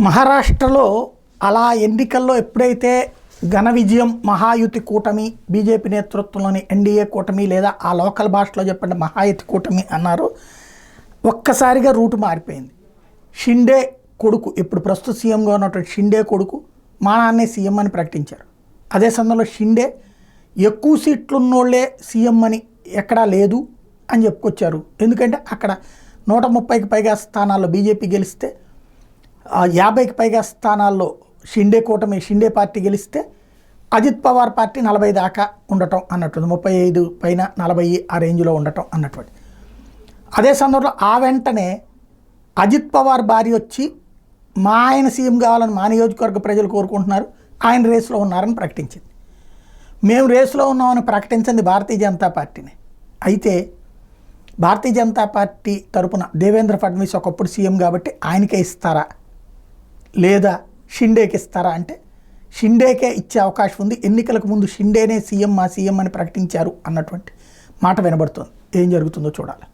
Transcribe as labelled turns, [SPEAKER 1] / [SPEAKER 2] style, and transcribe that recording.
[SPEAKER 1] మహారాష్ట్రలో అలా ఎన్నికల్లో ఎప్పుడైతే ఘన విజయం మహాయుతి కూటమి బీజేపీ నేతృత్వంలోని ఎన్డీఏ కూటమి లేదా ఆ లోకల్ భాషలో చెప్పండి మహాయుతి కూటమి అన్నారు, ఒక్కసారిగా రూటు మారిపోయింది. షిండే కొడుకు, ఇప్పుడు ప్రస్తుత సీఎంగా ఉన్నటువంటి షిండే కొడుకు మా నాన్నే సీఎం అని ప్రకటించారు. అదే సమయంలో షిండే ఎక్కువ సీట్లున్నోళ్లే సీఎం అని ఎక్కడా లేదు అని చెప్పుకొచ్చారు. ఎందుకంటే అక్కడ 130కి పైగా స్థానాల్లో బీజేపీ గెలిస్తే 50కి పైగా స్థానాల్లో షిండే కూటమి షిండే పార్టీ గెలిస్తే అజిత్ పవార్ పార్టీ 40 దాకా ఉండటం అన్నట్టుంది, 35 పైన 40 ఆ రేంజ్లో ఉండటం అన్నటువంటి. అదే సందర్భంలో ఆ వెంటనే అజిత్ పవార్ భార్య వచ్చి మా ఆయన సీఎం కావాలని మా నియోజకవర్గ ప్రజలు కోరుకుంటున్నారు, ఆయన రేసులో ఉన్నారని ప్రకటించింది. మేము రేసులో ఉన్నామని ప్రకటించింది భారతీయ జనతా పార్టీనే. అయితే భారతీయ జనతా పార్టీ తరపున దేవేంద్ర ఫడ్నవీస్ ఒకప్పుడు సీఎం కాబట్టి ఆయనకే ఇస్తారా లేదా షిండేకి ఇస్తారా అంటే షిండేకే ఇచ్చే అవకాశం ఉంది. ఎన్నికలకు ముందు షిండేనే సీఎం మా సీఎం అని ప్రకటించారు అన్నటువంటి మాట వినబడుతుంది. ఏం జరుగుతుందో చూడాలి.